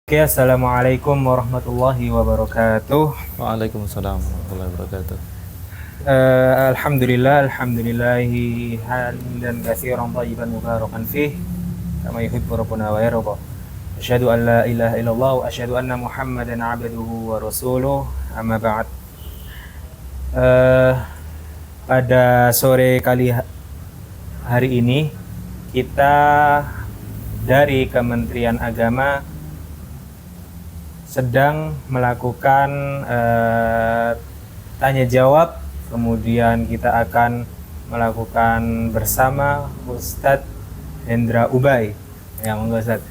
Oke, assalamualaikum warahmatullahi wabarakatuh. Waalaikumsalam warahmatullahi wabarakatuh. Alhamdulillahi hamdan katsiran thayyiban mubarakan fih kama yuhibbu rabbuna wa yarda. Asyhadu an la ilaha illallah wa asyhadu anna Muhammadan 'abduhu wa rasuluh. Amma ba'd. Pada sore hari ini kita dari Kementerian Agama sedang melakukan tanya jawab, kemudian kita akan melakukan bersama Ustadz Hendra Ubay. Ya, monggo Ustadz.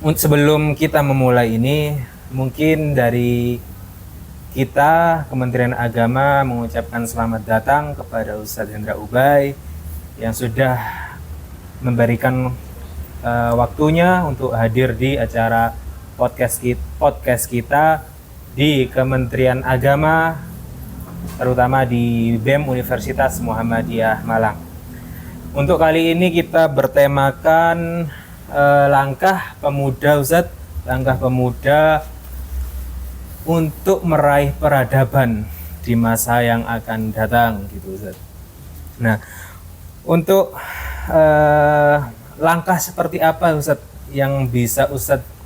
Sebelum kita memulai ini, mungkin dari kita Kementerian Agama mengucapkan selamat datang kepada Ustadz Hendra Ubay yang sudah memberikan waktunya untuk hadir di acara podcast kita di Kementerian Agama, terutama di BEM Universitas Muhammadiyah Malang. Untuk kali ini kita bertemakan langkah pemuda, Ustadz, langkah pemuda untuk meraih peradaban di masa yang akan datang, gitu, Ustadz. Nah, untuk langkah seperti apa, Ustadz, yang bisa Ustadz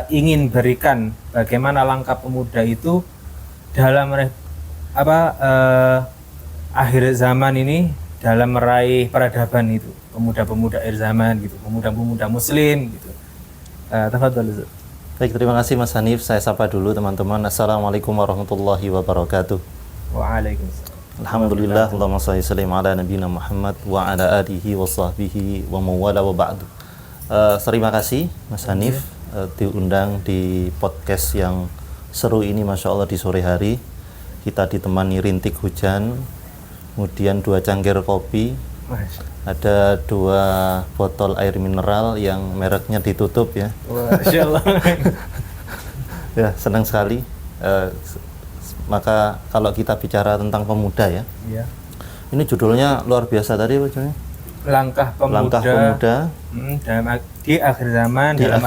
ingin berikan, bagaimana langkah pemuda itu dalam akhir zaman ini, dalam meraih peradaban itu, pemuda-pemuda akhir zaman gitu, pemuda-pemuda muslim gitu. Tafadhol. Baik, terima kasih Mas Hanif. Saya sapa dulu teman-teman. Assalamualaikum warahmatullahi wabarakatuh. Waalaikumsalam. Alhamdulillah, Allahumma shalli sallim ala nabiyina Muhammad wa ala alihi wa sahbihi wa mawala wa ba'du. Terima kasih Mas Hanif diundang di podcast yang seru ini, Masya Allah, di sore hari. Kita ditemani rintik hujan, kemudian 2 cangkir kopi, ada 2 botol air mineral yang mereknya ditutup ya. Masya Allah. Ya, senang sekali. Maka kalau kita bicara tentang pemuda ya, ini judulnya luar biasa tadi apa judulnya? Langkah pemuda di akhir zaman, dalam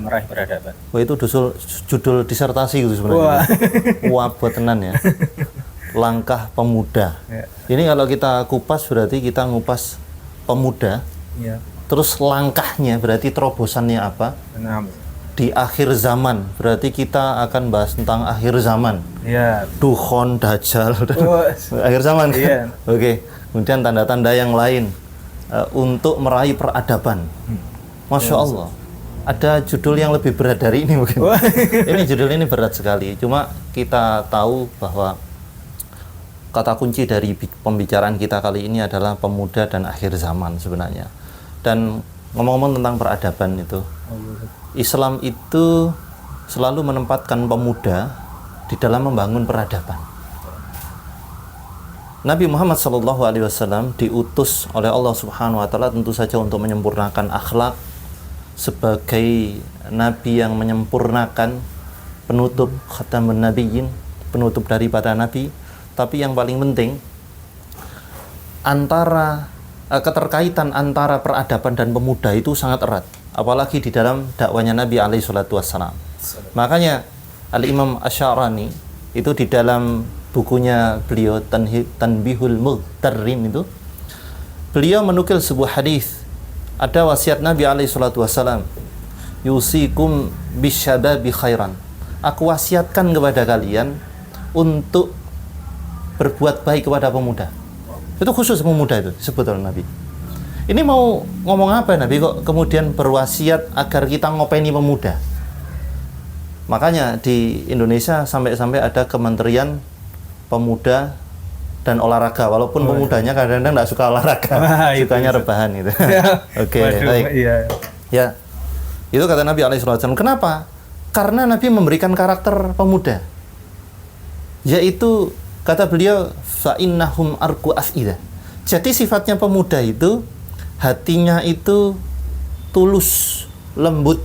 meraih peradaban. Wah, itu judul disertasi gitu sebenarnya. Wah, buat tenan ya. Langkah pemuda. Ya. Ini kalau kita kupas berarti kita ngupas pemuda. Ya. Terus langkahnya berarti terobosannya apa? Benar. Di akhir zaman berarti kita akan bahas tentang akhir zaman. Ya. Dukhon, Dajjal. Akhir zaman. Iya. Oke. Kemudian tanda-tanda yang lain untuk meraih peradaban. Masya Allah. Ada judul yang lebih berat dari ini mungkin. Ini judul ini berat sekali. Cuma kita tahu bahwa kata kunci dari pembicaraan kita kali ini adalah pemuda dan akhir zaman sebenarnya. Dan ngomong-ngomong tentang peradaban itu, Islam itu selalu menempatkan pemuda di dalam membangun peradaban. Nabi Muhammad SAW diutus oleh Allah Subhanahu Wa Taala tentu saja untuk menyempurnakan akhlak sebagai Nabi yang menyempurnakan, penutup khatamun nabiyyin, penutup daripada Nabi. Tapi yang paling penting, keterkaitan antara peradaban dan pemuda itu sangat erat, apalagi di dalam dakwanya Nabi SAW. Makanya Al-Imam Asy'arani itu di dalam bukunya beliau Tanbihul Mughtarrin itu, beliau menukil sebuah hadis. Ada wasiat Nabi SAW, yusikum bisyababi khairan, aku wasiatkan kepada kalian untuk berbuat baik kepada pemuda. Itu khusus pemuda itu disebut oleh Nabi. Ini mau ngomong apa Nabi kok kemudian berwasiat agar kita ngopeni pemuda? Makanya di Indonesia sampai-sampai ada Kementerian Pemuda dan Olahraga, walaupun pemudanya kadang-kadang nggak suka olahraga, sukanya rebahan gitu. Oke, baik. Iya. Ya, itu kata Nabi SAW. Kenapa? Karena Nabi memberikan karakter pemuda, yaitu kata beliau, fa'innahum arku af'idah. Jadi sifatnya pemuda itu, hatinya itu tulus, lembut.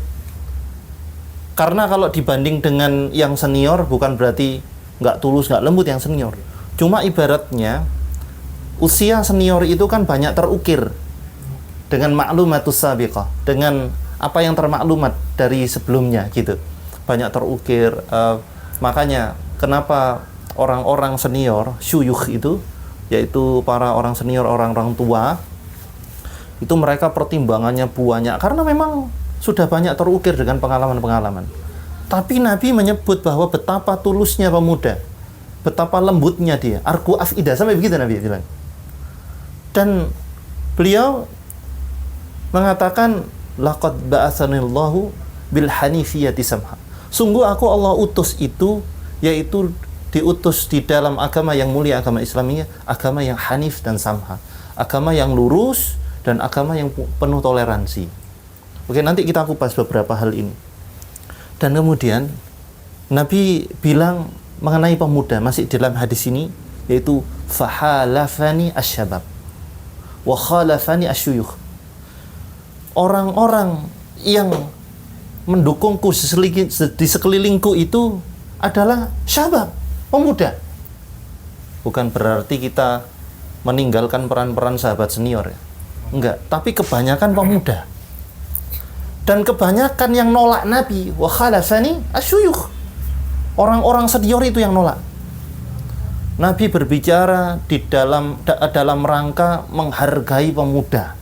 Karena kalau dibanding dengan yang senior, bukan berarti nggak tulus, nggak lembut yang senior. Cuma ibaratnya usia senior itu kan banyak terukir dengan maklumatus sabiqah, dengan apa yang termaklumat dari sebelumnya gitu. Banyak terukir. Makanya kenapa orang-orang senior, syuyukh itu, yaitu para orang senior, orang-orang tua, itu mereka pertimbangannya banyak karena memang sudah banyak terukir dengan pengalaman-pengalaman. Tapi Nabi menyebut bahwa betapa tulusnya pemuda, betapa lembutnya dia, arku afidah, sampai begitu Nabi bilang. Dan beliau mengatakan, laqad ba'atsanillahu bil hanifiyati samha. Sungguh aku Allah utus itu, yaitu diutus di dalam agama yang mulia, agama Islamiyah, agama yang hanif dan samha, agama yang lurus dan agama yang penuh toleransi. Oke, nanti kita kupas beberapa hal ini. Dan kemudian Nabi bilang mengenai pemuda, masih dalam hadis ini, yaitu fahalafani asyabab wa khalafani asyuyukh. Orang-orang yang mendukungku di sekelilingku itu adalah syabab, pemuda. Bukan berarti kita meninggalkan peran-peran sahabat senior ya. Enggak, tapi kebanyakan pemuda. Dan kebanyakan yang nolak Nabi, wa khalafani asyuyukh. Orang-orang senior itu yang nolak. Nabi berbicara di dalam rangka menghargai pemuda.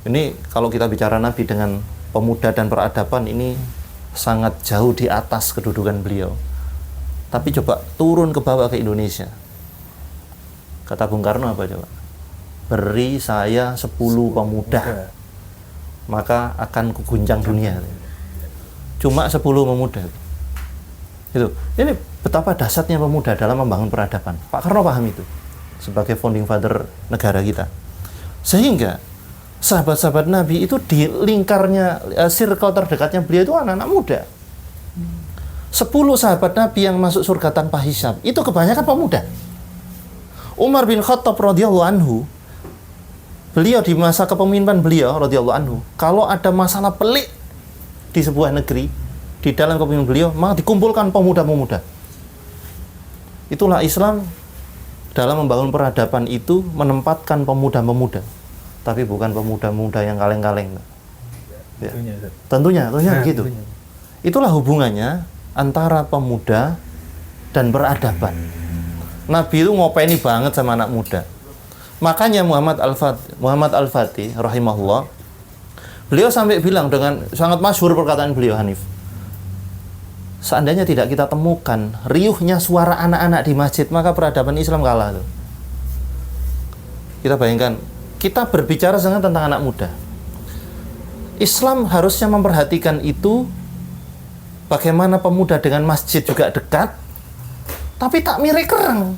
Ini kalau kita bicara Nabi dengan pemuda dan peradaban, ini sangat jauh di atas kedudukan beliau. Tapi coba turun ke bawah ke Indonesia. Kata Bung Karno apa coba? Beri saya 10 pemuda, maka akan kuguncang dunia. Cuma 10 pemuda. Itu. Ini betapa dahsyatnya pemuda dalam membangun peradaban. Pak Karno paham itu sebagai founding father negara kita. Sehingga sahabat-sahabat Nabi itu di lingkarnya, circle terdekatnya beliau itu anak-anak muda. 10 sahabat Nabi yang masuk surga tanpa hisab, itu kebanyakan pemuda. Umar bin Khattab radhiyallahu anhu, beliau di masa kepemimpinan beliau radhiyallahu anhu, kalau ada masalah pelik di sebuah negeri, di dalam kepemimpinan beliau, maka dikumpulkan pemuda-pemuda. Itulah Islam dalam membangun peradaban itu menempatkan pemuda-pemuda, tapi bukan pemuda-pemuda yang kaleng-kaleng. Ya. Tentunya begitu. Itulah hubungannya antara pemuda dan peradaban. Nabi itu ngopeni banget sama anak muda. Makanya Muhammad Al-Fatih rahimahullah, beliau sampai bilang dengan sangat masyhur perkataan beliau, Hanif, seandainya tidak kita temukan riuhnya suara anak-anak di masjid, maka peradaban Islam kalah tuh. Kita bayangkan, kita berbicara tentang anak muda. Islam harusnya memperhatikan itu, bagaimana pemuda dengan masjid juga dekat, tapi takmirnya kereng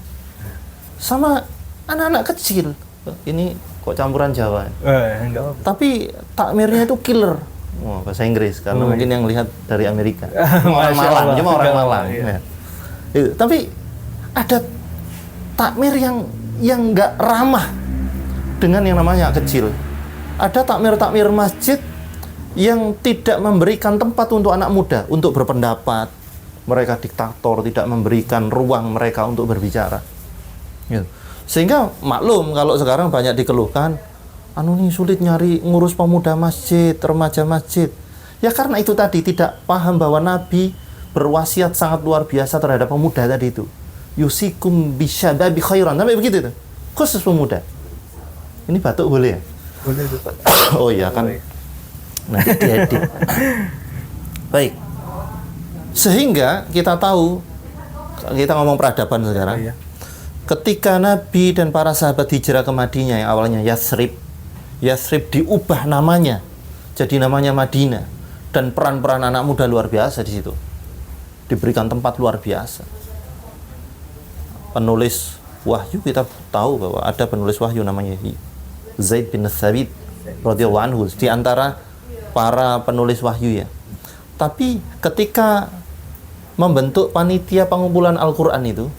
sama anak-anak kecil. Ini kok campuran Jawa. Tapi takmirnya itu killer. Bahasa Inggris karena mungkin yang lihat dari Amerika. Orang Malang, cuma orang Malang. Ya. Tapi ada takmir yang nggak ramah dengan yang namanya kecil. Ada takmir masjid yang tidak memberikan tempat untuk anak muda untuk berpendapat. Mereka diktator, tidak memberikan ruang mereka untuk berbicara. Gitu. Sehingga maklum kalau sekarang banyak dikeluhkan, nih sulit nyari ngurus pemuda masjid, remaja masjid. Ya karena itu tadi, tidak paham bahwa Nabi berwasiat sangat luar biasa terhadap pemuda tadi itu. Yusikum bisyababi khairan, sampai begitu itu. Khusus pemuda. Ini batuk boleh ya? Boleh. Oh iya kan. Nanti diedit. Baik. Sehingga kita tahu, kita ngomong peradaban sekarang. Iya. Ketika Nabi dan para sahabat hijrah ke Madinah yang awalnya Yathrib diubah namanya jadi namanya Madinah, dan peran-peran anak muda luar biasa di situ. Diberikan tempat luar biasa. Penulis wahyu, kita tahu bahwa ada penulis wahyu namanya Zaid bin Thabit radhiyallahu anhu di antara para penulis wahyu ya. Tapi ketika membentuk panitia pengumpulan Al-Quran itu,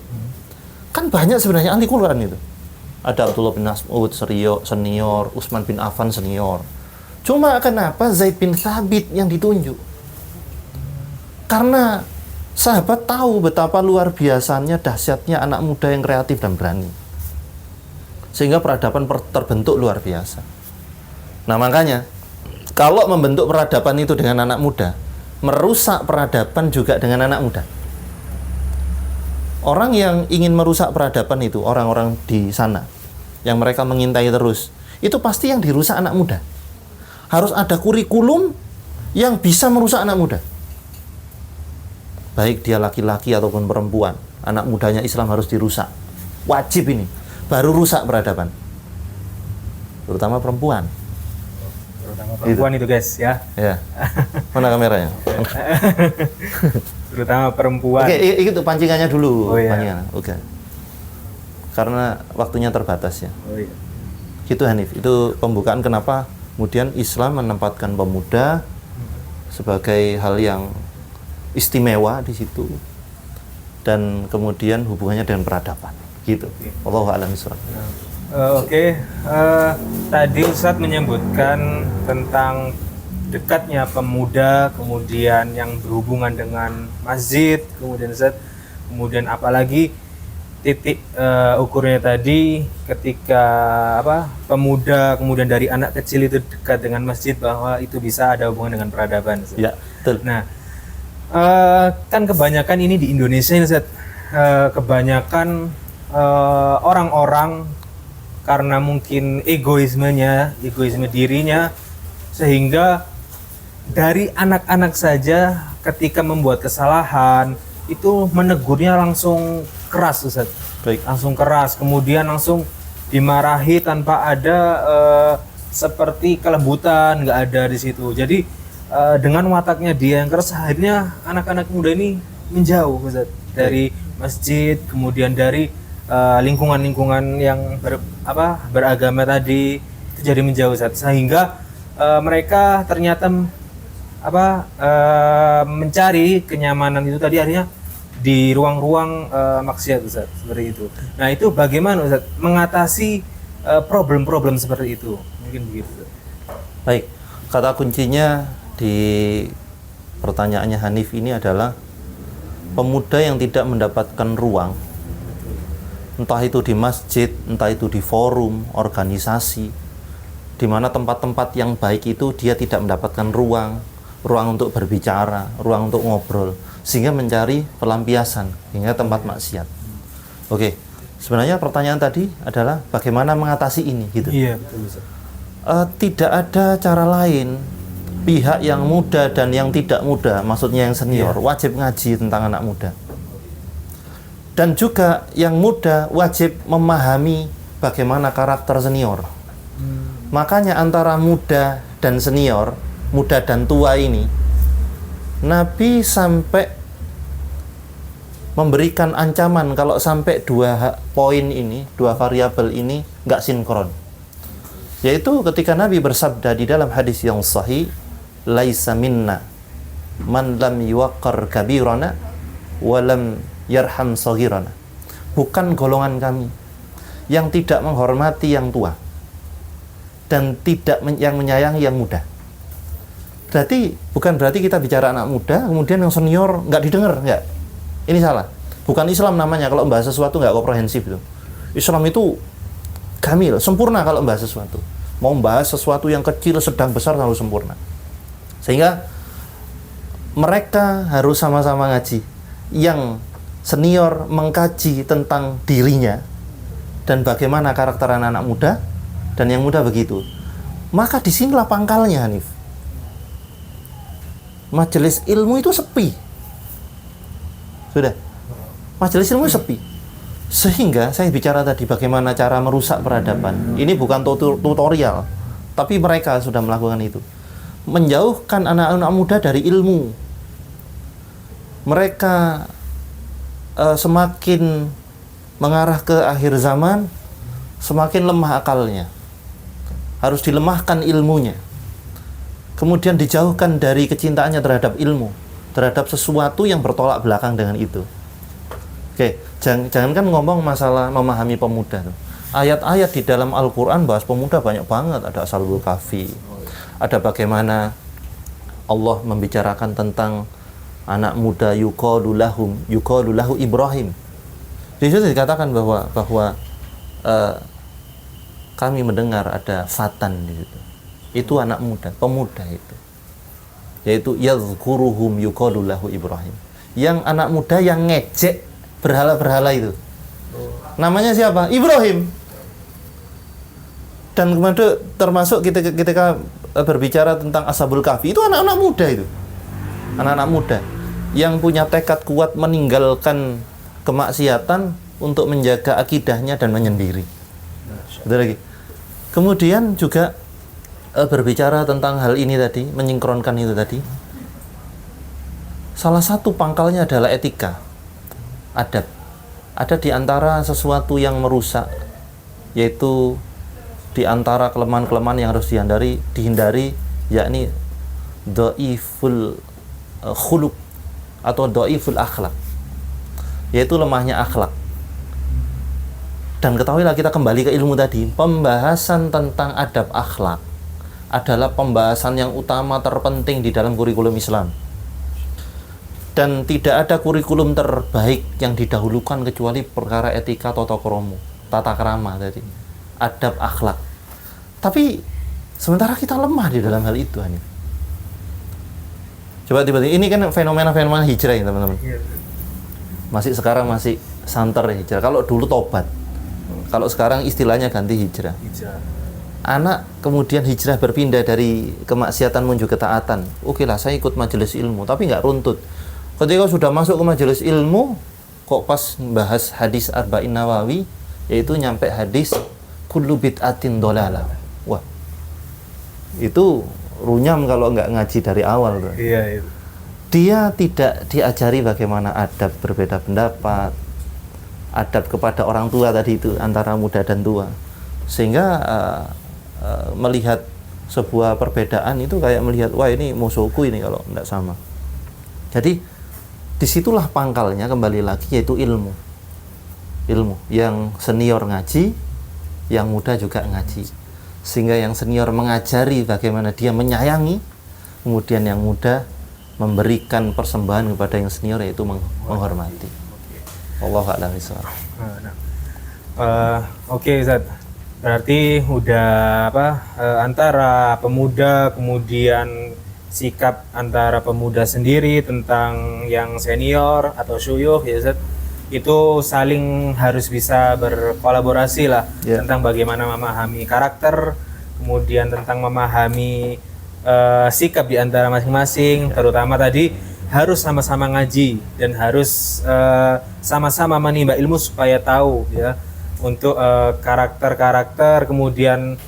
kan banyak sebenarnya ahli Quran itu. Ada Abdullah bin Mas'ud senior, Utsman bin Affan senior. Cuma kenapa Zaid bin Thabit yang ditunjuk? Karena sahabat tahu betapa luar biasanya, dahsyatnya anak muda yang kreatif dan berani. Sehingga peradaban terbentuk luar biasa. Nah makanya Kalau membentuk peradaban itu dengan anak muda, merusak peradaban juga dengan anak muda. Orang yang ingin merusak peradaban itu, orang-orang di sana, yang mereka mengintai terus, itu pasti yang dirusak anak muda. Harus ada kurikulum yang bisa merusak anak muda. Baik dia laki-laki ataupun perempuan, anak mudanya Islam harus dirusak. Wajib ini, baru rusak peradaban. Terutama perempuan. Terutama perempuan itu guys ya. Ya. Mana kameranya? Terutama perempuan. Oke, itu pancingannya dulu. Oh, iya. Pancingan. Oke. Karena waktunya terbatas ya. Oh, iya. Gitu Hanif. Itu pembukaan kenapa kemudian Islam menempatkan pemuda sebagai hal yang istimewa di situ, dan kemudian hubungannya dengan peradaban. Gitu. Wallahu a'lam bishawab. Tadi Ustadz menyebutkan tentang dekatnya pemuda, kemudian yang berhubungan dengan masjid, kemudian apalagi titik ukurnya tadi ketika pemuda kemudian dari anak kecil itu dekat dengan masjid, bahwa itu bisa ada hubungan dengan peradaban. Ustadz. Ya, betul. Nah, kan kebanyakan ini di Indonesia ini, Ustadz, kebanyakan orang-orang karena mungkin egoisme dirinya, sehingga dari anak-anak saja ketika membuat kesalahan itu menegurnya langsung keras, Ustaz. Baik. Langsung keras, kemudian langsung dimarahi tanpa ada seperti kelembutan, nggak ada di situ. Jadi dengan wataknya dia yang keras, akhirnya anak-anak muda ini menjauh, Ustaz, dari masjid, kemudian dari lingkungan-lingkungan yang beragama tadi, itu jadi menjauh, Ustaz. Sehingga mereka ternyata mencari kenyamanan itu tadi akhirnya di ruang-ruang maksiat, Ustaz, seperti itu. Nah, itu bagaimana, Ustaz, mengatasi problem-problem seperti itu? Mungkin begitu, Ustaz. Baik, kata kuncinya di pertanyaannya Hanif ini adalah pemuda yang tidak mendapatkan ruang, entah itu di masjid, entah itu di forum, organisasi, di mana tempat-tempat yang baik itu dia tidak mendapatkan ruang untuk berbicara, ruang untuk ngobrol, sehingga mencari pelampiasan hingga tempat maksiat. Oke, sebenarnya pertanyaan tadi adalah bagaimana mengatasi ini, gitu. Iya, betul, Ustaz. Tidak ada cara lain. Pihak yang muda dan yang tidak muda, maksudnya yang senior, wajib ngaji tentang anak muda. Dan juga yang muda wajib memahami bagaimana karakter senior. Makanya antara muda dan senior, muda dan tua ini, Nabi sampai memberikan ancaman kalau sampai dua poin ini, dua variabel ini nggak sinkron. Yaitu ketika Nabi bersabda di dalam hadis yang sahih, laisa minna man lam yuwaqqar kabirana wa lam yarham saghirana. Bukan golongan kami yang tidak menghormati yang tua dan tidak yang menyayangi yang muda. Bukan berarti kita bicara anak muda kemudian yang senior nggak didengar, nggak. Ini salah. Bukan Islam namanya kalau membahas sesuatu nggak komprehensif itu. Islam itu kamil, sempurna kalau membahas sesuatu. Mau membahas sesuatu yang kecil, sedang, besar harus sempurna. Sehingga mereka harus sama-sama ngaji. Yang senior mengkaji tentang dirinya dan bagaimana karakter anak-anak muda, dan yang muda begitu. Maka disinilah pangkalnya, Hanif. Majelis ilmu itu sepi. Sudah. Majelis ilmu sepi. Sehingga saya bicara tadi bagaimana cara merusak peradaban. Ini bukan tutorial, tapi mereka sudah melakukan itu. Menjauhkan anak-anak muda dari ilmu. Mereka semakin mengarah ke akhir zaman, semakin lemah akalnya. Harus dilemahkan ilmunya. Kemudian dijauhkan dari kecintaannya terhadap ilmu, terhadap sesuatu yang bertolak belakang dengan itu. Oke, jangankan ngomong masalah memahami pemuda. Ayat-ayat di dalam Al-Quran bahas pemuda banyak banget. Ada Ashabul Kahfi, ada bagaimana Allah membicarakan tentang anak muda yuqalu lahu Ibrahim. Di situ dikatakan bahwa kami mendengar ada fatan di situ. itu anak muda, pemuda itu. Yaitu yadhkuruhum yuqalu lahu Ibrahim. Yang anak muda yang ngejek berhala-berhala itu. Namanya siapa? Ibrahim. Dan kemudian termasuk ketika berbicara tentang Ashabul Kahfi, itu anak-anak muda itu. Anak-anak muda yang punya tekad kuat meninggalkan kemaksiatan untuk menjaga akidahnya dan menyendiri. Itu lagi. Kemudian juga berbicara tentang hal ini tadi, menyingkronkan itu tadi. Salah satu pangkalnya adalah etika, adab. Ada di antara sesuatu yang merusak, yaitu di antara kelemahan-kelemahan yang harus dihindari, yakni dhaiful khuluq atau dhaiful akhlak, yaitu lemahnya akhlak. Dan ketahuilah, kita kembali ke ilmu tadi, pembahasan tentang adab akhlak adalah pembahasan yang utama terpenting di dalam kurikulum Islam. Dan tidak ada kurikulum terbaik yang didahulukan kecuali perkara etika, tata krama tadi, adab akhlak. Tapi sementara kita lemah di dalam hal itu, Hanif. Coba tiba-tiba, ini kan fenomena-fenomena hijrah ya teman-teman. Sekarang masih santer hijrah. Kalau dulu tobat, kalau sekarang istilahnya ganti hijrah. Anak kemudian hijrah, berpindah dari kemaksiatan menuju ketaatan. Oke lah, saya ikut majelis ilmu, tapi nggak runtut. Ketika sudah masuk ke majelis ilmu, kok pas bahas hadis Arba'in Nawawi, yaitu nyampe hadis kullu bid'atin dhalalah. Wah, itu runyam kalau nggak ngaji dari awal tuh. Iya, itu. Dia tidak diajari bagaimana adab berbeda pendapat, adab kepada orang tua tadi itu, antara muda dan tua. Sehingga melihat sebuah perbedaan itu kayak melihat, wah ini musuhku ini kalau nggak sama. Jadi disitulah pangkalnya, kembali lagi, yaitu ilmu. Ilmu yang senior ngaji, yang muda juga ngaji, sehingga yang senior mengajari bagaimana dia menyayangi, kemudian yang muda memberikan persembahan kepada yang senior, yaitu menghormati. Wallahu a'lam bishawab. Oke, Ustaz. Berarti udah antara pemuda, kemudian sikap antara pemuda sendiri tentang yang senior atau syuyukh, ya Ustaz, itu saling harus bisa berkolaborasi lah, tentang bagaimana memahami karakter, kemudian tentang memahami sikap di antara masing-masing, terutama tadi harus sama-sama ngaji dan harus sama-sama menimba ilmu supaya tahu ya untuk karakter-karakter, kemudian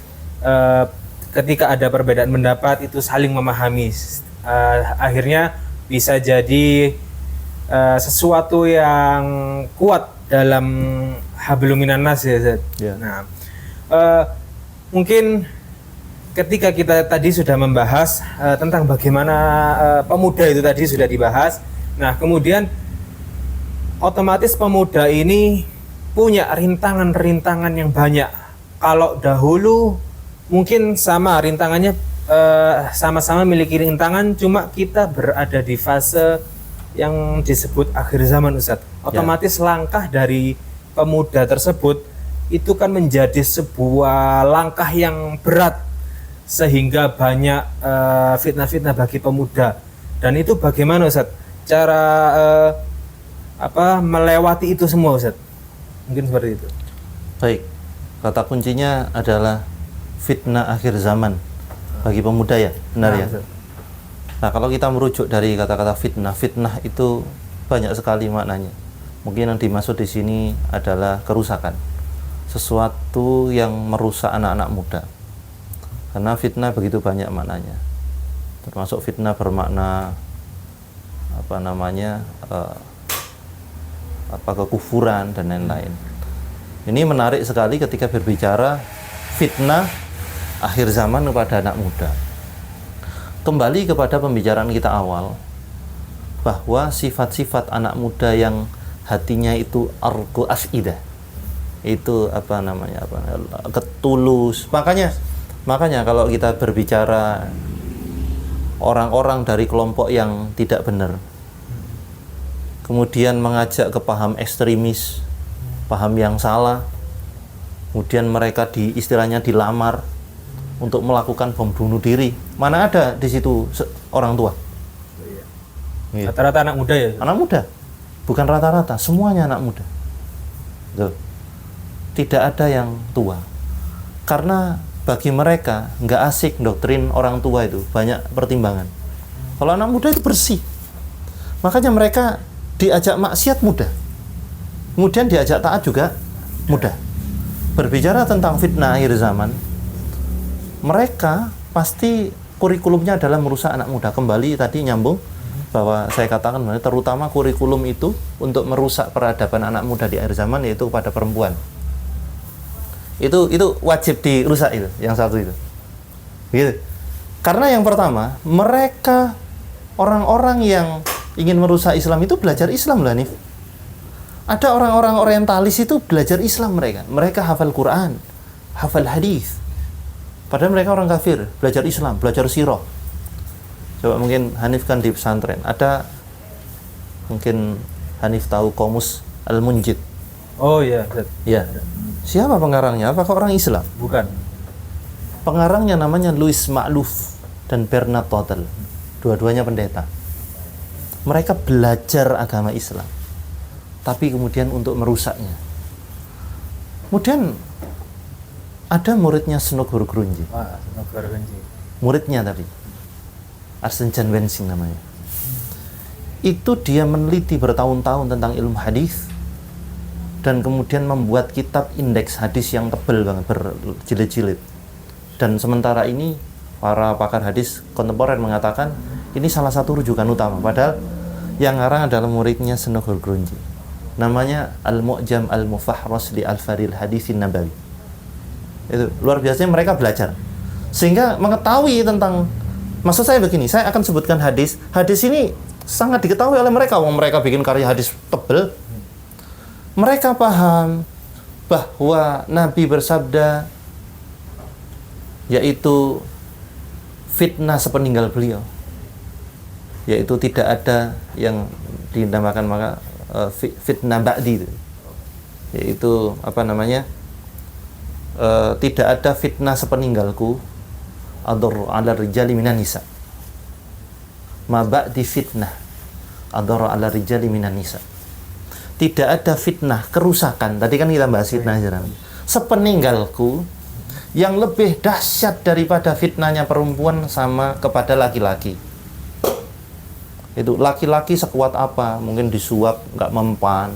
ketika ada perbedaan pendapat itu saling memahami, akhirnya bisa jadi sesuatu yang kuat dalam hablum minan nas ya Zat. Nah, mungkin ketika kita tadi sudah membahas tentang bagaimana pemuda itu tadi sudah dibahas. Nah, kemudian otomatis pemuda ini punya rintangan-rintangan yang banyak. Kalau dahulu mungkin sama rintangannya, sama-sama memiliki rintangan, cuma kita berada di fase yang disebut akhir zaman, Ustadz. Otomatis langkah dari pemuda tersebut itu kan menjadi sebuah langkah yang berat, sehingga banyak fitnah-fitnah bagi pemuda. Dan itu bagaimana, Ustadz, cara melewati itu semua, Ustadz? Mungkin seperti itu. Baik, kata kuncinya adalah fitnah akhir zaman bagi pemuda, ya, benar ya. Nah, kalau kita merujuk dari kata-kata fitnah, fitnah itu banyak sekali maknanya. Mungkin yang dimaksud di sini adalah kerusakan, sesuatu yang merusak anak-anak muda. Karena fitnah begitu banyak maknanya, termasuk fitnah bermakna kekufuran dan lain-lain. Ini menarik sekali ketika berbicara fitnah akhir zaman kepada anak muda. Kembali kepada pembicaraan kita awal, bahwa sifat-sifat anak muda yang hatinya itu arqu afidah, itu ketulus. Makanya kalau kita berbicara orang-orang dari kelompok yang tidak benar, kemudian mengajak ke paham ekstremis, paham yang salah, kemudian mereka istilahnya dilamar, untuk melakukan bom bunuh diri. Mana ada di situ orang tua? Gitu. Rata-rata anak muda ya? Anak muda. Bukan rata-rata, semuanya anak muda. Tuh. Tidak ada yang tua. Karena bagi mereka nggak asik doktrin orang tua itu, banyak pertimbangan. Kalau anak muda itu bersih. Makanya mereka diajak maksiat mudah. Kemudian diajak taat juga mudah. Berbicara tentang fitnah akhir zaman, mereka pasti kurikulumnya adalah merusak anak muda. Kembali tadi nyambung bahwa saya katakan terutama kurikulum itu untuk merusak peradaban anak muda di akhir zaman, yaitu kepada perempuan. Itu wajib dirusak itu, yang satu itu. Gitu. Karena yang pertama, mereka orang-orang yang ingin merusak Islam itu belajar Islam lah nih. Ada orang-orang orientalis itu belajar Islam mereka. Mereka hafal Quran, hafal hadis. Padahal mereka orang kafir, belajar Islam, belajar sirah. Coba mungkin Hanif kan di pesantren. Ada mungkin Hanif tahu Qomus Al-Munjid. Oh iya. Ya. Siapa pengarangnya? Apakah orang Islam? Bukan. Pengarangnya namanya Louis Ma'luf dan Bernard Total. Dua-duanya pendeta. Mereka belajar agama Islam, tapi kemudian untuk merusaknya. Kemudian ada muridnya Snook Hurgrunji. Wah, Snook Hurgrunji. Muridnya tapi Arsene Jan Wensing namanya. Itu dia meneliti bertahun-tahun tentang ilmu hadis dan kemudian membuat kitab indeks hadis yang tebal banget, berjilid-jilid. Dan sementara ini para pakar hadis kontemporer mengatakan ini salah satu rujukan utama. Padahal yang ngarang adalah muridnya Snook Hurgrunji. Namanya Al-Mu'jam Al-Mufahras li Al-Faril Haditsin Nabawi. Itu luar biasanya mereka belajar sehingga mengetahui tentang, maksud saya begini, saya akan sebutkan hadis. Hadis ini sangat diketahui oleh mereka. Wong mereka bikin karya hadis tebel. Mereka paham bahwa Nabi bersabda, yaitu fitnah sepeninggal beliau, yaitu tidak ada yang dinamakan maka fitnah ba'di, yaitu apa namanya, tidak ada fitnah sepeninggalku adur ala rijali minan nisa, ma ba'di fitnah adur ala rijali minan nisa. Tidak ada fitnah, kerusakan, tadi kan kita bahas fitnah sepeninggalku yang lebih dahsyat daripada fitnahnya perempuan sama kepada laki-laki. Itu laki-laki sekuat apa, mungkin disuap nggak mempan,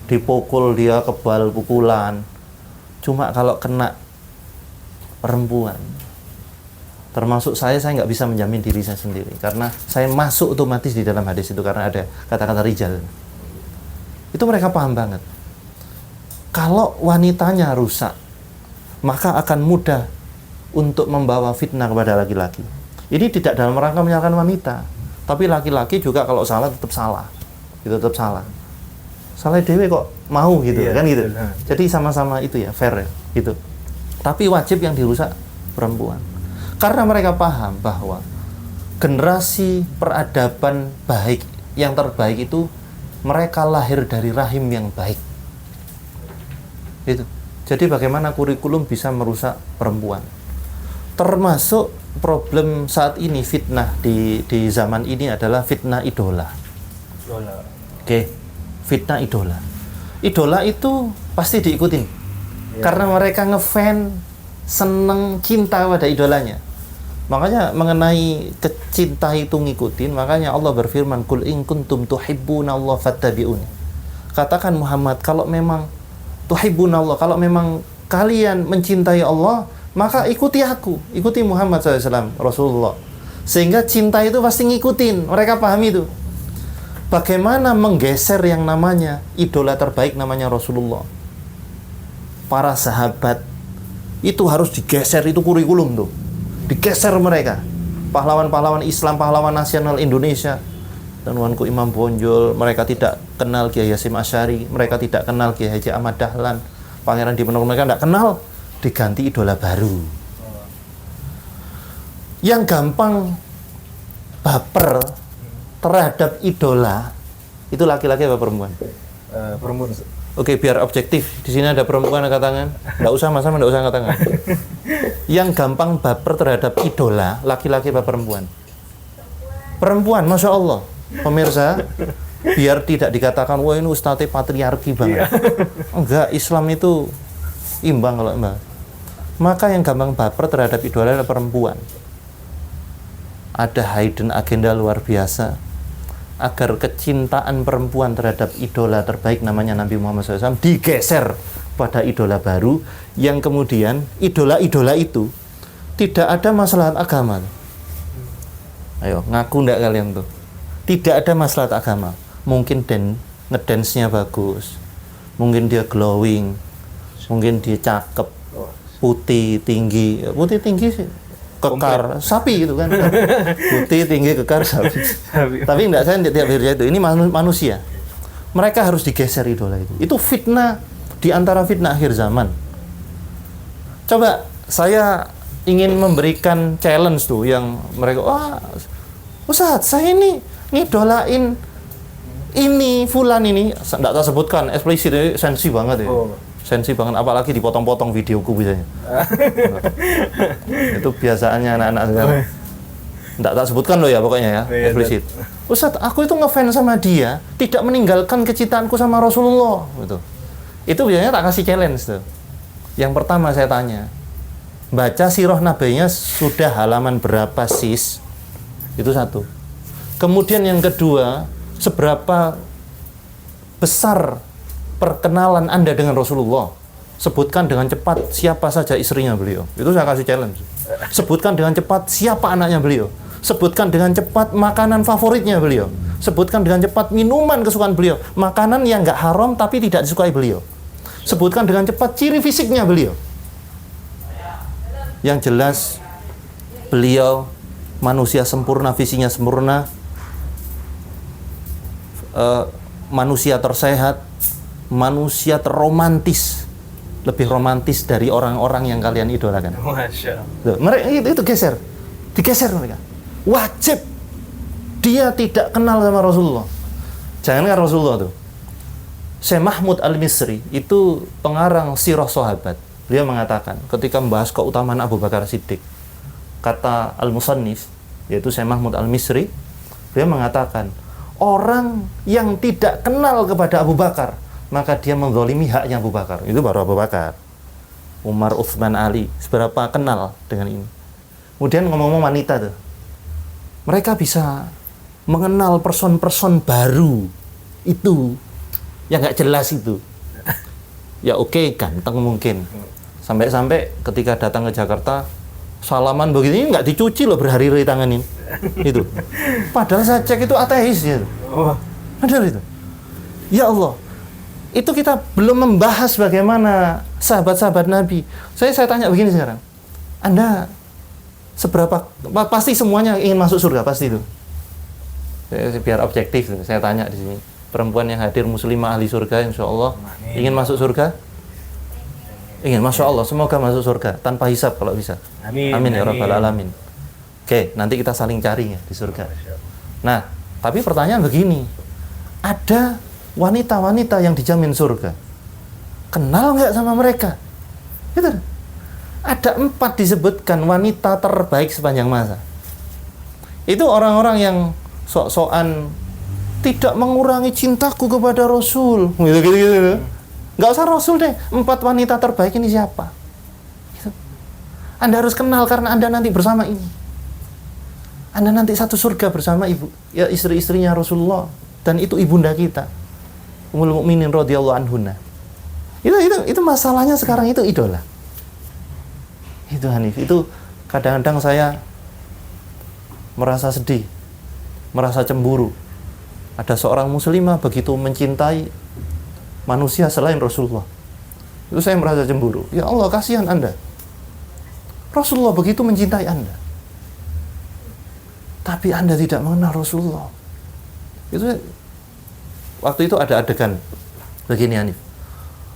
dipukul dia kebal pukulan. Cuma kalau kena perempuan, termasuk saya nggak bisa menjamin diri saya sendiri karena saya masuk otomatis di dalam hadis itu karena ada kata-kata rijal. Itu mereka paham banget. Kalau wanitanya rusak, maka akan mudah untuk membawa fitnah kepada laki-laki. Ini tidak dalam rangka menyalahkan wanita, tapi laki-laki juga kalau salah tetap salah. Itu tetap salah. Salah dewe kok mau gitu, kan gitu. Benar. Jadi sama-sama itu ya, fair ya, gitu. Tapi wajib yang dirusak perempuan. Karena mereka paham bahwa generasi peradaban baik yang terbaik itu mereka lahir dari rahim yang baik. Itu. Jadi bagaimana kurikulum bisa merusak perempuan? Termasuk problem saat ini fitnah di zaman ini adalah fitnah idola. Oke, fitnah idola. Idola itu pasti diikutin. Karena mereka ngefans, seneng, cinta pada idolanya. Makanya mengenai kecinta itu ngikutin, makanya Allah berfirman, "Qul in kuntum tuhibbunallaha fattabi'uni." Katakan Muhammad, kalau memang tuhibbunallah, kalau memang kalian mencintai Allah, maka ikuti aku, ikuti Muhammad SAW, Rasulullah. Sehingga cinta itu pasti ngikutin, mereka pahami itu. Bagaimana menggeser yang namanya idola terbaik namanya Rasulullah. Para sahabat itu harus digeser, itu kurikulum tuh. Digeser mereka. Pahlawan-pahlawan Islam, pahlawan nasional Indonesia. Tuanku Imam Bonjol, mereka tidak kenal Kiai Hasyim Asy'ari, mereka tidak kenal Kiai Haji Ahmad Dahlan, Pangeran Diponegoro, mereka tidak kenal, diganti idola baru. Yang gampang baper terhadap idola itu laki-laki apa perempuan? Perempuan. Oke, biar objektif. Di sini ada perempuan angkat tangan. Nggak usah, Mas, nggak usah angkat tangan. Yang gampang baper terhadap idola, laki-laki apa perempuan? Perempuan, Masya Allah. Pemirsa, biar tidak dikatakan, wah ini ustadznya patriarki banget. Enggak, Islam itu imbang kalau mbak. Maka yang gampang baper terhadap idola adalah perempuan. Ada hidden agenda luar biasa agar kecintaan perempuan terhadap idola terbaik namanya Nabi Muhammad SAW digeser pada idola baru yang kemudian idola-idola itu tidak ada masalah agama. Ayo, ngaku ndak kalian tuh? Tidak ada masalah agama. Mungkin ngedance-nya bagus, mungkin dia glowing, mungkin dia cakep, putih tinggi sih. Kekar sapi gitu kan. Putih tinggi kekar sapi. Tapi enggak, saya tidak berpikir itu. Ini manusia. Mereka harus digeser idola itu. Itu fitnah di antara fitnah akhir zaman. Coba saya ingin memberikan challenge tuh yang mereka, wah, Ustaz, saya ini ngidolain ini fulan ini, enggak tak sebutkan eksplisit, ini sensi banget ya. Sensi banget, apalagi dipotong-potong videoku biasanya. Itu biasaannya anak-anak sekarang. Nggak tak sebutkan loh ya pokoknya ya, eksplisit. Ustadz, aku itu ngefans sama dia, tidak meninggalkan kecintaanku sama Rasulullah. Gitu. Itu biasanya tak kasih challenge tuh. Yang pertama saya tanya, baca sirah nabinya sudah halaman berapa sis? Itu satu. Kemudian yang kedua, seberapa besar perkenalan Anda dengan Rasulullah? Sebutkan dengan cepat siapa saja istrinya beliau. Itu saya kasih challenge. Sebutkan dengan cepat siapa anaknya beliau. Sebutkan dengan cepat makanan favoritnya beliau. Sebutkan dengan cepat minuman kesukaan beliau. Makanan yang nggak haram tapi tidak disukai beliau. Sebutkan dengan cepat ciri fisiknya beliau. Yang jelas beliau manusia sempurna, visinya sempurna, manusia tersehat, manusia terromantis, lebih romantis dari orang-orang yang kalian idolakan. Masya Allah. Mereka itu digeser mereka. Wajib dia tidak kenal sama Rasulullah. Jangankan Rasulullah tuh. Syekh Mahmud Al-Misri itu pengarang sirah sahabat. Beliau mengatakan ketika membahas keutamaan Abu Bakar Siddiq, kata Al-Musannif, yaitu Syekh Mahmud Al-Misri, beliau mengatakan orang yang tidak kenal kepada Abu Bakar maka dia menzalimi haknya Abu Bakar. Itu baru Abu Bakar. Umar, Utsman, Ali, seberapa kenal dengan ini. Kemudian ngomong-ngomong wanita tuh. Mereka bisa mengenal person-person baru itu yang nggak jelas itu. Ya oke, ganteng mungkin. Sampai-sampai ketika datang ke Jakarta, salaman begini nggak dicuci loh berhari-hari tanganin. Itu. Padahal saya cek itu ateis ya. Padahal itu. Ya Allah. Itu kita belum membahas bagaimana sahabat-sahabat Nabi. Saya tanya begini sekarang. Anda seberapa, pasti semuanya ingin masuk surga, pasti itu. Biar objektif, saya tanya di sini. Perempuan yang hadir muslimah ahli surga, insya Allah. Ingin masuk surga? Ingin, Masya Allah. Semoga masuk surga, tanpa hisab kalau bisa. Amin. Amin ya Rabbal Alamin. Oke, nanti kita saling cari ya di surga. Nah, tapi pertanyaan begini. Ada wanita-wanita yang dijamin surga. Kenal nggak sama mereka? Gitu. Ada 4 disebutkan wanita terbaik sepanjang masa. Itu orang-orang yang sok-sokan tidak mengurangi cintaku kepada Rasul. Gitu. Nggak usah Rasul deh. 4 wanita terbaik ini siapa? Gitu. Anda harus kenal karena Anda nanti bersama ini. Anda nanti satu surga bersama ibu, ya istri-istrinya Rasulullah. Dan itu ibunda kita. Ummul Mukminin radhiyallahu anhunna. Itu masalahnya sekarang itu idola. Itu Hanif, itu kadang-kadang saya merasa sedih, merasa cemburu. Ada seorang muslimah begitu mencintai manusia selain Rasulullah. Itu saya merasa cemburu. Ya Allah, kasihan Anda. Rasulullah begitu mencintai Anda. Tapi Anda tidak mengenal Rasulullah. Itu waktu itu ada adegan begini Hanif.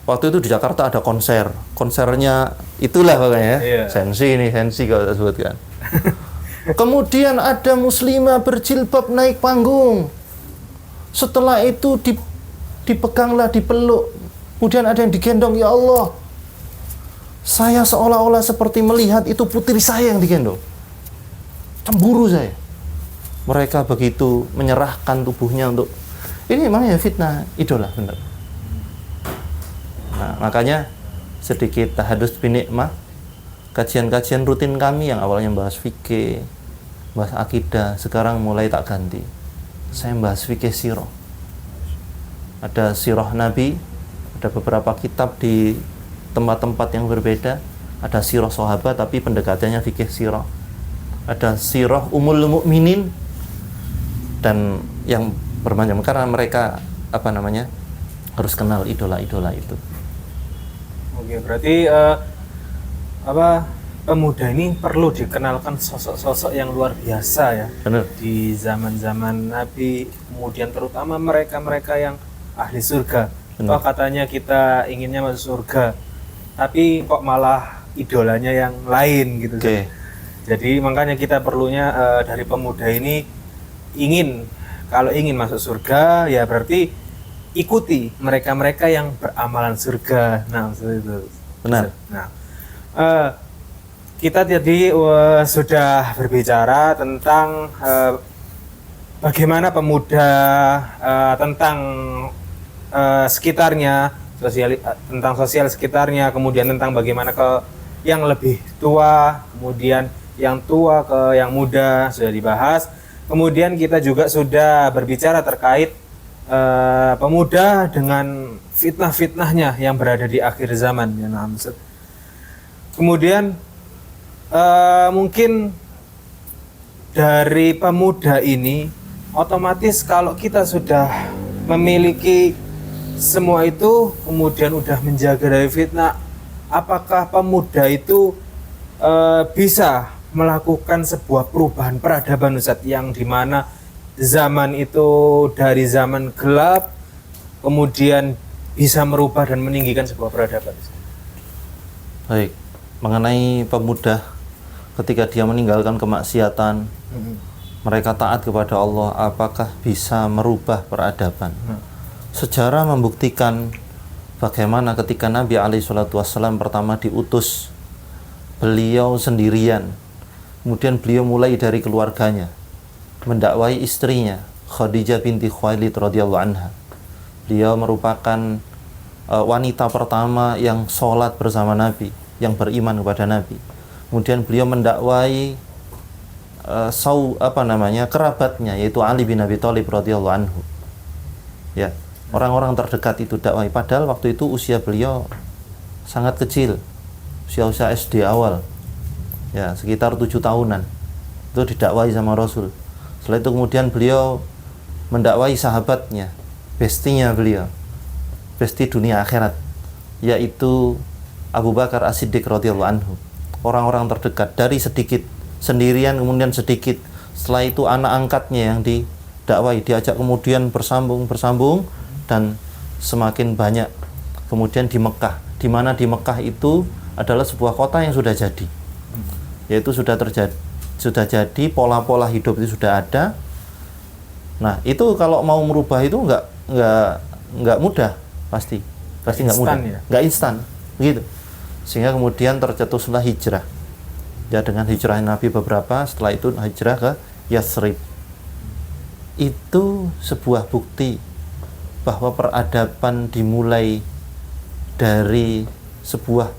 Waktu itu di Jakarta ada konsernya itulah pokoknya ya. Sensi kalau saya sebutkan. Kemudian ada muslimah berjilbab naik panggung. Setelah itu dipeganglah, dipeluk Kemudian ada yang digendong, ya Allah, saya seolah-olah seperti melihat itu putri saya yang digendong. Cemburu saya. Mereka begitu menyerahkan tubuhnya untuk, ini memangnya fitnah idola, benar. Nah, makanya sedikit tahadus binikmah, kajian-kajian rutin kami yang awalnya bahas fikih, bahas akidah, sekarang mulai tak ganti. Saya bahas fikih sirah. Ada sirah Nabi, ada beberapa kitab di tempat-tempat yang berbeda, ada sirah sahabat tapi pendekatannya fikih sirah. Ada sirah Ummul Mukminin dan yang bermacam, karena mereka harus kenal idola-idola itu. Oke, berarti pemuda ini perlu dikenalkan sosok-sosok yang luar biasa ya. Benar. Di zaman-zaman Nabi, kemudian terutama mereka-mereka yang ahli surga. Oh, katanya kita inginnya masuk surga, tapi kok malah idolanya yang lain gitu. Oke. Jadi makanya kita perlunya dari pemuda ini kalau ingin masuk surga ya berarti ikuti mereka-mereka yang beramalan surga. Nah, seperti itu. Benar. Nah, kita tadi sudah berbicara tentang bagaimana pemuda tentang sekitarnya, tentang sosial sekitarnya, kemudian tentang bagaimana yang lebih tua, kemudian yang tua ke yang muda sudah dibahas. Kemudian kita juga sudah berbicara terkait pemuda dengan fitnah-fitnahnya yang berada di akhir zaman ya. Nah, kemudian mungkin dari pemuda ini otomatis kalau kita sudah memiliki semua itu, kemudian udah menjaga dari fitnah, apakah pemuda itu bisa melakukan sebuah perubahan peradaban, Ustaz, yang dimana zaman itu dari zaman gelap kemudian bisa merubah dan meninggikan sebuah peradaban? Baik, mengenai pemuda ketika dia meninggalkan kemaksiatan, mereka taat kepada Allah, apakah bisa merubah peradaban? Sejarah membuktikan bagaimana ketika Nabi SAW pertama diutus, beliau sendirian. Kemudian beliau mulai dari keluarganya, mendakwai istrinya Khadijah binti Khuwailid radhiyallahu anha. Beliau merupakan wanita pertama yang sholat bersama Nabi, yang beriman kepada Nabi. Kemudian beliau mendakwai kerabatnya, yaitu Ali bin Abi Thalib radhiyallahu anhu. Ya, orang-orang terdekat itu dakwai. Padahal waktu itu usia beliau sangat kecil, usia SD awal. Ya, sekitar 7 tahunan. Itu didakwai sama Rasul. Setelah itu kemudian beliau mendakwai sahabatnya, bestinya beliau, besti dunia akhirat, yaitu Abu Bakar As-Siddiq radhiyallahu anhu. Orang-orang terdekat, dari sedikit sendirian kemudian sedikit, setelah itu anak angkatnya yang didakwai, diajak kemudian bersambung dan semakin banyak. Kemudian di Mekah, di mana di Mekah itu adalah sebuah kota yang sudah jadi, yaitu sudah jadi, pola-pola hidup itu sudah ada. Nah, itu kalau mau merubah itu nggak mudah, pasti nggak mudah, nggak instan begitu. Sehingga kemudian tercetuslah hijrah. Ya, dengan hijrah Nabi beberapa, setelah itu hijrah ke Yathrib. Itu sebuah bukti bahwa peradaban dimulai dari sebuah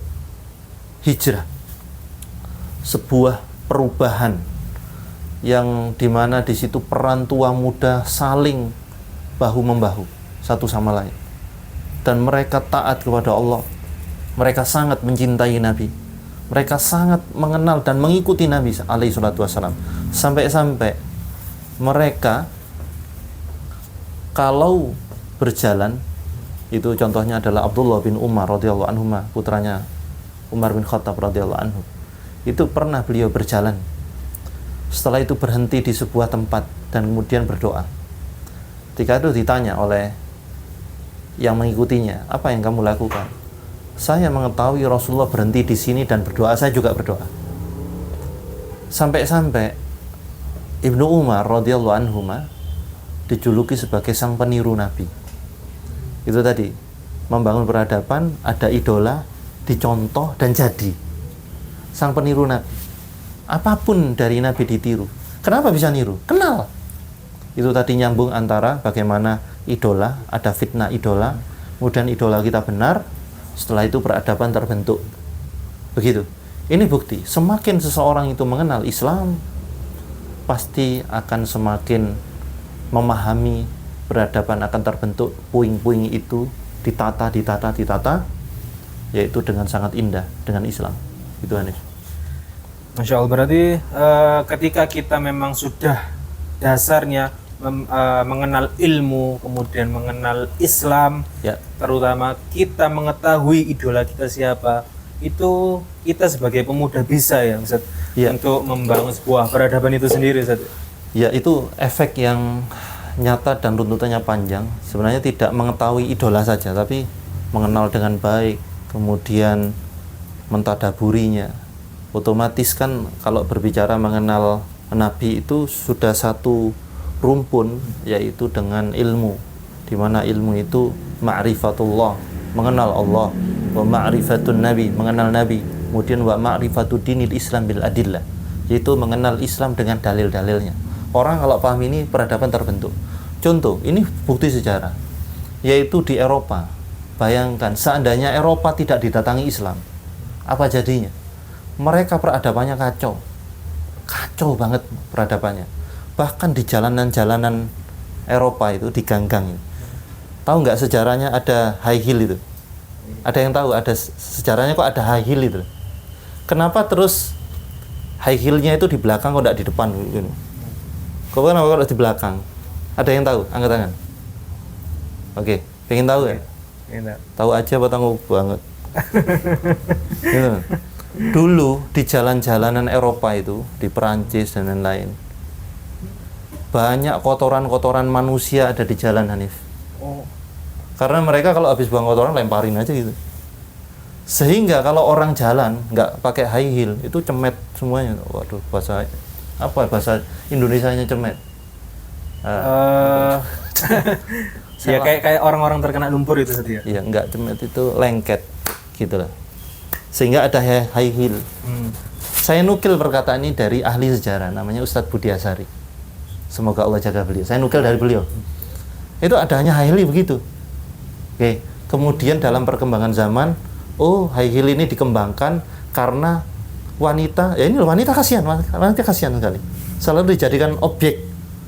hijrah, sebuah perubahan yang dimana di situ peran tua muda saling bahu membahu satu sama lain, dan mereka taat kepada Allah. Mereka sangat mencintai Nabi, mereka sangat mengenal dan mengikuti Nabi alaihi salatu wassalam, sampai-sampai mereka kalau berjalan, itu contohnya adalah Abdullah bin Umar radhiyallahu anhu, putranya Umar bin Khattab radhiyallahu anhu. Itu pernah beliau berjalan, setelah itu berhenti di sebuah tempat dan kemudian berdoa. Ketika itu ditanya oleh yang mengikutinya, apa yang kamu lakukan? Saya mengetahui Rasulullah berhenti di sini dan berdoa, saya juga berdoa. Sampai-sampai Ibnu Umar radhiyallahu anhu dijuluki sebagai sang peniru Nabi. Itu tadi, membangun peradaban, ada idola, dicontoh dan jadi sang peniru Nabi. Apapun dari Nabi ditiru. Kenapa bisa niru? Kenal. Itu tadi nyambung antara bagaimana idola, ada fitnah idola, kemudian idola kita benar, setelah itu peradaban terbentuk. Begitu. Ini bukti, semakin seseorang itu mengenal Islam, pasti akan semakin memahami peradaban akan terbentuk, puing-puing itu ditata, yaitu dengan sangat indah, dengan Islam. Itu Hanif. Masya Allah, berarti ketika kita memang sudah dasarnya mengenal ilmu, kemudian mengenal Islam, Ya. terutama kita mengetahui idola kita siapa, itu kita sebagai pemuda bisa ya Ustaz, Ya. untuk membangun sebuah peradaban itu sendiri Ustaz. Ya, itu efek yang nyata dan runtutannya panjang. Sebenarnya tidak mengetahui idola saja, tapi mengenal dengan baik, kemudian mentadaburinya. Otomatis kan kalau berbicara mengenal Nabi itu sudah satu rumpun, yaitu dengan ilmu, di mana ilmu itu ma'rifatullah, mengenal Allah, wa ma'rifatun Nabi, mengenal Nabi, kemudian wa ma'rifatu dinil Islam bil adillah, yaitu mengenal Islam dengan dalil-dalilnya. Orang kalau paham ini, peradaban terbentuk. Contoh, ini bukti sejarah, yaitu di Eropa. Bayangkan, seandainya Eropa tidak didatangi Islam, apa jadinya? Mereka peradabannya kacau. Kacau banget peradabannya. Bahkan di jalanan-jalanan Eropa itu, di gang-gang itu. Tahu nggak sejarahnya ada high heel itu? Ada yang tahu ada sejarahnya kok ada high heel itu? Kenapa terus high heel-nya itu di belakang kok nggak di depan? Kok kenapa kok di belakang? Ada yang tahu? Angkat tangan. Oke, pengen tahu ya? Tahu aja apa tahu banget? Gitu. Dulu di jalan-jalanan Eropa itu, di Perancis dan lain-lain, banyak kotoran-kotoran manusia ada di jalan, Hanif. Karena mereka kalau habis buang kotoran lemparin aja gitu. Sehingga kalau orang jalan nggak pakai high heel itu cemet semuanya. Waduh, bahasa Indonesianya cemet. Ya kayak orang-orang terkena lumpur itu Ustaz ya. Iya, nggak cemet itu lengket gitu lah. Sehingga ada high heel. Saya nukil perkataan ini dari ahli sejarah namanya Ustadz Budi Asari. Semoga Allah jaga beliau. Saya nukil dari beliau. Itu adanya high heel begitu. Oke, kemudian dalam perkembangan zaman, high heel ini dikembangkan karena wanita, ya ini wanita kasihan sekali. Selalu dijadikan objek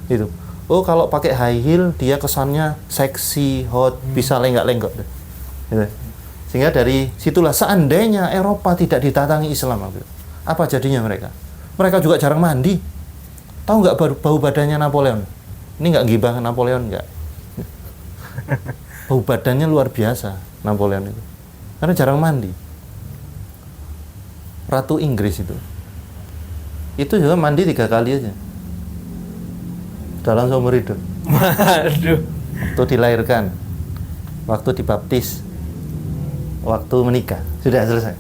gitu. Kalau pakai high heel dia kesannya seksi, hot, bisa lenggak-lenggok gitu. Sehingga dari situlah seandainya Eropa tidak didatangi Islam, apa jadinya mereka? Mereka juga jarang mandi. Tahu nggak bau badannya Napoleon? Ini nggak gibah Napoleon nggak? Bau badannya luar biasa Napoleon itu, karena jarang mandi. Ratu Inggris itu juga mandi 3 kali aja dalam seumur hidup. Waduh. Waktu dilahirkan, waktu dibaptis, waktu menikah, sudah selesai.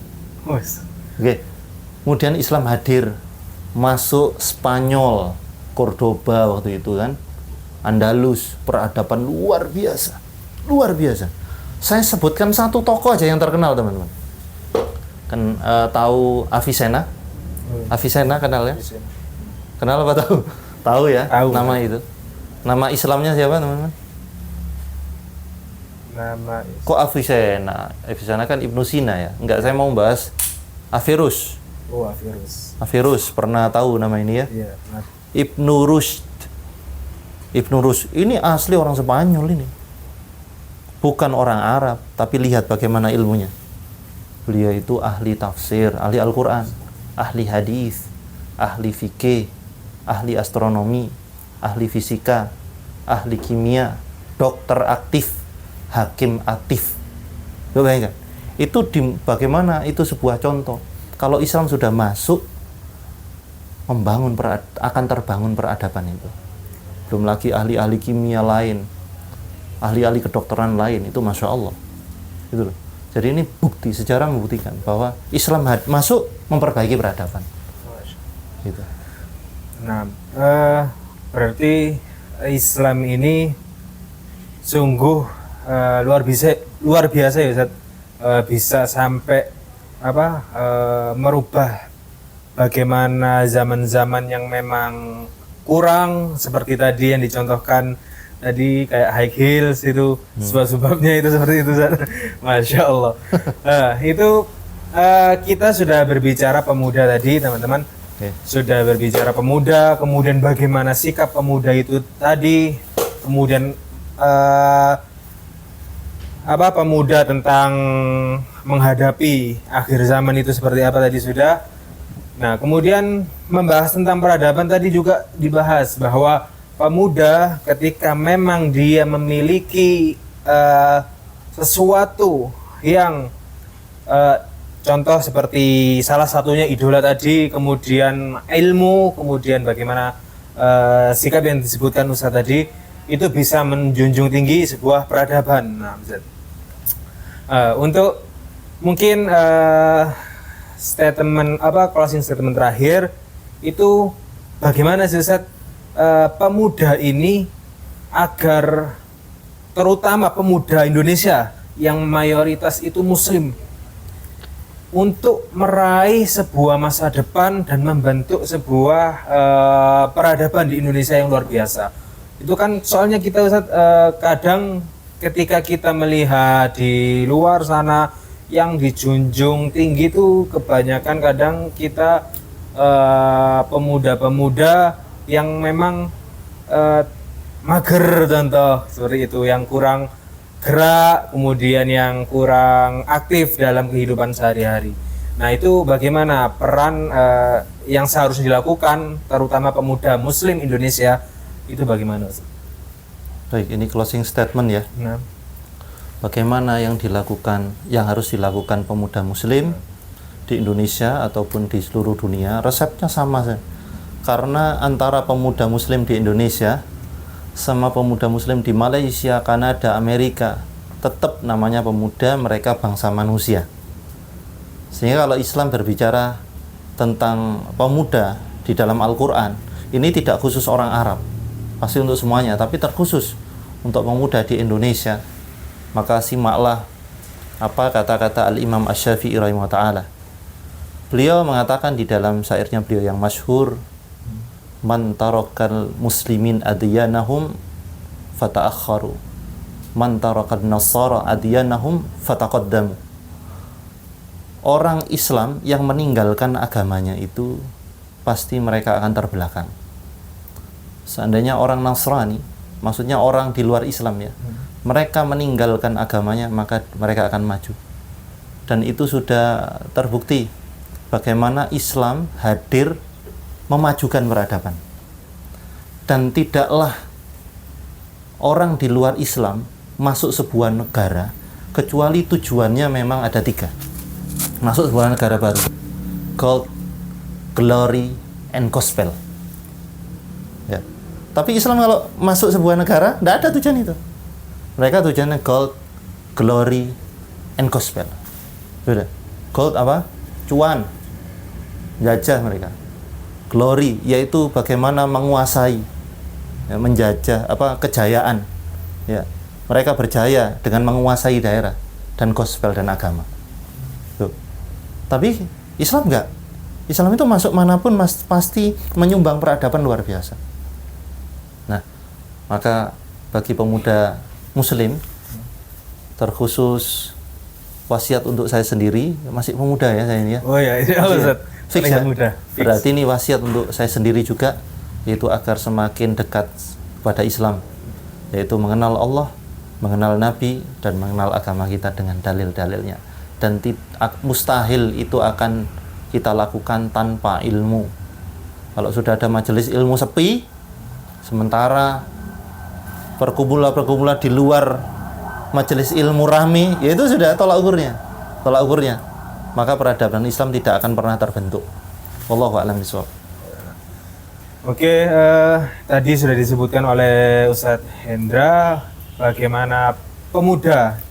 Oke. Kemudian Islam hadir, masuk Spanyol, Cordoba waktu itu kan, Andalus, peradaban luar biasa. Saya sebutkan satu tokoh aja yang terkenal teman-teman. Kan tahu Avicenna? Avicenna kenal ya? Kenal apa tahu? Tahu ya? Tahu. Nama itu. Nama Islamnya siapa teman-teman? Kok Avicenna? Avicenna kan Ibnu Sina ya? Enggak, saya mau bahas Averroes. Averroes, pernah tahu nama ini ya? Iya. Ibnu Rushd. Ini asli orang Spanyol ini. Bukan orang Arab, tapi lihat bagaimana ilmunya. Beliau itu ahli tafsir, ahli Al-Quran, ahli hadis, ahli fikih, ahli astronomi, ahli fisika, ahli kimia, dokter aktif, hakim aktif. Bayangkan, itu bagaimana itu sebuah contoh. Kalau Islam sudah masuk, akan terbangun peradaban itu. Belum lagi ahli-ahli kimia lain, ahli-ahli kedokteran lain, itu Masya Allah. Gitu loh. Jadi ini bukti, sejarah membuktikan bahwa Islam masuk memperbaiki peradaban. Gitu. Nah, berarti Islam ini sungguh luar biasa ya Ustaz. Bisa sampai merubah bagaimana zaman-zaman yang memang kurang seperti tadi yang dicontohkan tadi kayak high heels itu sebab-sebabnya itu seperti itu Ustaz. Masya Allah. Itu kita sudah berbicara pemuda tadi teman-teman. Sudah berbicara pemuda, kemudian bagaimana sikap pemuda itu tadi, kemudian pemuda tentang menghadapi akhir zaman itu seperti apa tadi sudah. Nah, kemudian membahas tentang peradaban tadi juga dibahas bahwa pemuda ketika memang dia memiliki sesuatu yang contoh seperti salah satunya idola tadi, kemudian ilmu, kemudian bagaimana sikap yang disebutkan Ustaz tadi, itu bisa menjunjung tinggi sebuah peradaban. Nah, Ustaz. Untuk mungkin closing statement terakhir itu bagaimana sih Ustaz pemuda ini agar terutama pemuda Indonesia yang mayoritas itu muslim untuk meraih sebuah masa depan dan membentuk sebuah peradaban di Indonesia yang luar biasa. Itu kan soalnya kita Ustaz, kadang ketika kita melihat di luar sana yang dijunjung tinggi itu kebanyakan kadang kita pemuda-pemuda yang memang mager contoh seperti itu, yang kurang gerak, kemudian yang kurang aktif dalam kehidupan sehari-hari. Nah, itu bagaimana peran yang seharusnya dilakukan terutama pemuda muslim Indonesia itu bagaimana? Baik, ini closing statement ya. Nah. Bagaimana yang harus dilakukan pemuda muslim di Indonesia ataupun di seluruh dunia, resepnya sama saja. Karena antara pemuda muslim di Indonesia sama pemuda muslim di Malaysia, Kanada, Amerika, tetap namanya pemuda, mereka bangsa manusia. Sehingga kalau Islam berbicara tentang pemuda di dalam Al-Quran, ini tidak khusus orang Arab, pasti untuk semuanya, tapi terkhusus untuk pemuda di Indonesia. Maka simaklah apa kata-kata Al-Imam Asy-Syafi'i rahimahullah ta'ala. Beliau mengatakan di dalam syairnya beliau yang masyhur, man tarakal muslimin adyanahum fata'akharu, man tarakal nasara adyanahum fataqaddamu. Orang Islam yang meninggalkan agamanya itu pasti mereka akan terbelakang. Seandainya orang Nasrani, maksudnya orang di luar Islam ya, mereka meninggalkan agamanya, maka mereka akan maju. Dan itu sudah terbukti bagaimana Islam hadir memajukan peradaban. Dan tidaklah orang di luar Islam masuk sebuah negara kecuali tujuannya memang ada 3. Masuk sebuah negara baru, gold, glory, and gospel ya. Tapi Islam kalau masuk sebuah negara tidak ada tujuan itu. Mereka tujuannya gold, glory, and gospel. Sudah. Gold apa? Cuan, jajah mereka. Glory yaitu bagaimana menguasai, ya, menjajah kejayaan. Ya, mereka berjaya dengan menguasai daerah, dan gospel dan agama. Tuh. Tapi Islam enggak. Islam itu masuk manapun pasti menyumbang peradaban luar biasa. Nah, maka bagi pemuda Muslim, terkhusus wasiat untuk saya sendiri, masih pemuda ya saya ini ya. Oh ya, Ustaz. Fix ya? Muda. Berarti ini wasiat untuk saya sendiri juga, yaitu agar semakin dekat kepada Islam, yaitu mengenal Allah, mengenal Nabi, dan mengenal agama kita dengan dalil-dalilnya. Dan mustahil itu akan kita lakukan tanpa ilmu. Kalau sudah ada majelis ilmu sepi, sementara perkumpulan di luar majelis ilmu rame, ya itu sudah tolak ukurnya. Maka peradaban Islam tidak akan pernah terbentuk. Wallahu a'lam bishawab. Oke, tadi sudah disebutkan oleh Ustadz Hendra bagaimana pemuda,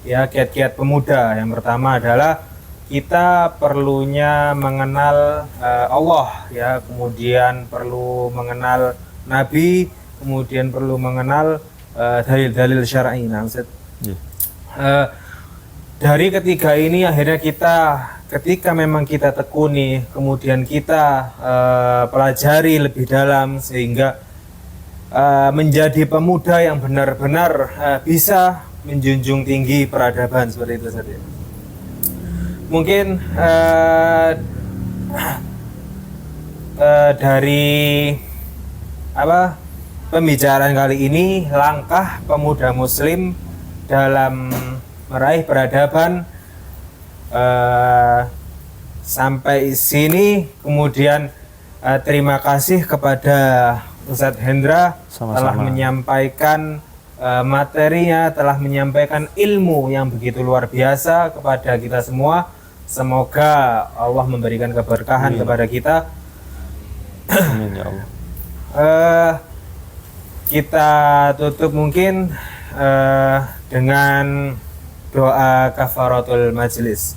ya, kiat-kiat pemuda. Yang pertama adalah kita perlunya mengenal Allah, ya, kemudian perlu mengenal Nabi, kemudian perlu mengenal dalil-dalil syar'i. Nah, Ustaz, Iya. Dari ketiga ini akhirnya ketika memang kita tekuni, kemudian kita pelajari lebih dalam sehingga menjadi pemuda yang benar-benar bisa menjunjung tinggi peradaban seperti itu saja. Mungkin dari pembicaraan kali ini, langkah pemuda muslim dalam meraih peradaban sampai sini. Kemudian terima kasih kepada Ustadz Hendra. Sama-sama. Telah menyampaikan materinya, telah menyampaikan ilmu yang begitu luar biasa kepada kita semua. Semoga Allah memberikan keberkahan kepada kita. Amin ya Allah. Kita tutup mungkin dengan doa kafaratul majlis.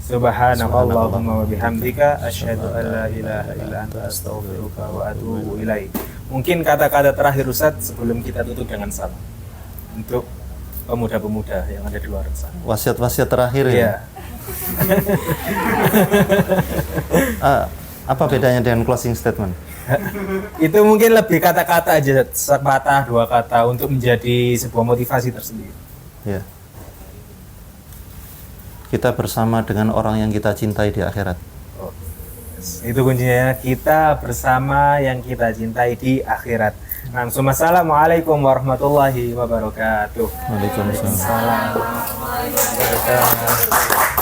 Subhanakallahumma wa bihamdika asyhadu an la ilaha illa anta astaghfiruka wa atubu ilaik. Mungkin kata-kata terakhir Ustadz sebelum kita tutup dengan salam untuk pemuda-pemuda yang ada di luar sana. Wasiat-wasiat terakhir ya. Apa bedanya dengan closing statement? Itu mungkin lebih kata-kata aja, sepatah dua kata untuk menjadi sebuah motivasi tersendiri. Ya. Kita bersama dengan orang yang kita cintai di akhirat. Oh, itu kuncinya, kita bersama yang kita cintai di akhirat. Assalamualaikum warahmatullahi wabarakatuh. Waalaikumsalam. Waalaikumsalam.